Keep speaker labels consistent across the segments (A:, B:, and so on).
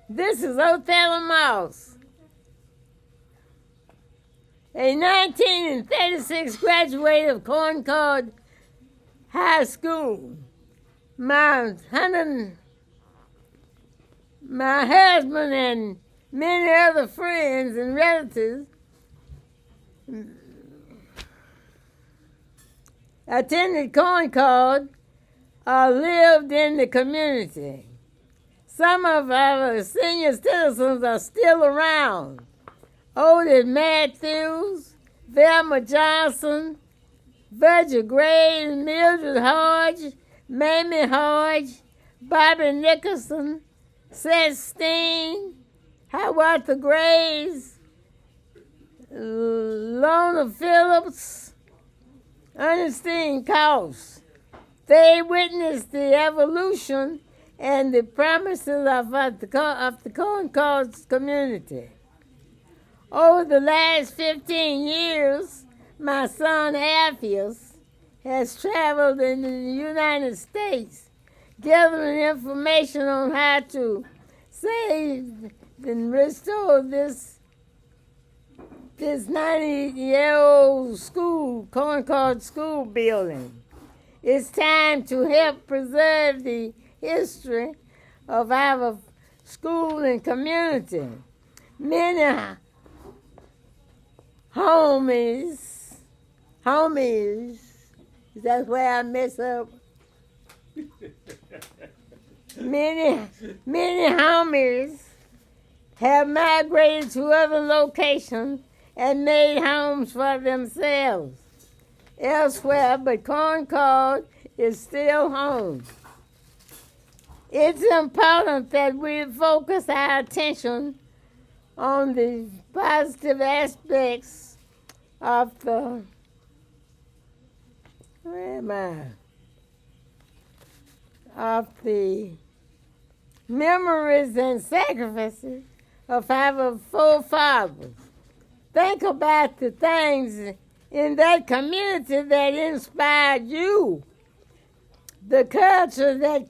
A: This is Othella Moss, a 1936 graduate of Concord High School. My husband and many other friends and relatives attended Concord or lived in the community. Some of our senior citizens are still around. Otis Matthews, Velma Johnson, Virgil Graves, Mildred Hodge, Mamie Hodge, Bobby Nicholson, Seth Steen, Hiawatha Graves, Lona Phillips, Ernestine Couse. They witnessed the evolution and the promises of the Concord community. Over the last 15 years, my son Alpheus has traveled in the United States, gathering information on how to save and restore this 90-year-old school, Concord School building. It's time to help preserve the history of our school and community. Many homies, that's where I mess up. Many homies have migrated to other locations and made homes for themselves elsewhere, but Concord is still home. It's important that we focus our attention on the positive aspects of the memories and sacrifices of our forefathers. Think about the things in that community that inspired you, the culture that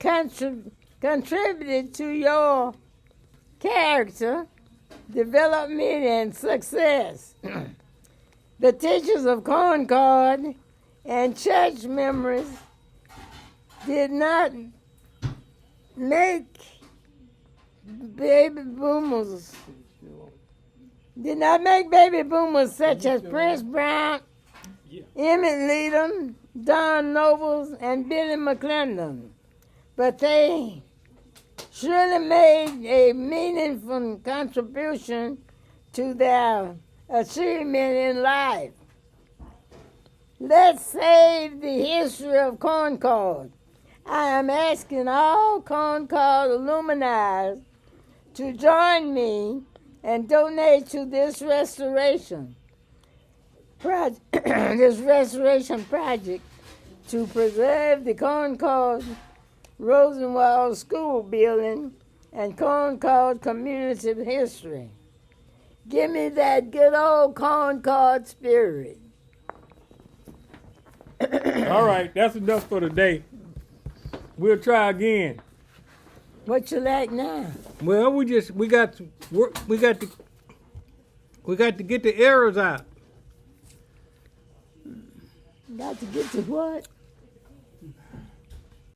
A: contributed to your character, development, and success. The teachers of Concord and church members did not make baby boomers such as Prince Brown, Emmett Leadham, Don Nobles, and Billy McClendon, but they surely made a meaningful contribution to their achievement in life. Let's save the history of Concord. I am asking all Concord alumni to join me and donate to this restoration project to preserve the Concord Rosenwald School building and Concord community history. Give me that good old Concord spirit.
B: All right, that's enough for today. We'll try again.
A: What you like now?
B: Well, we got to get the errors out.
A: Got to get to what?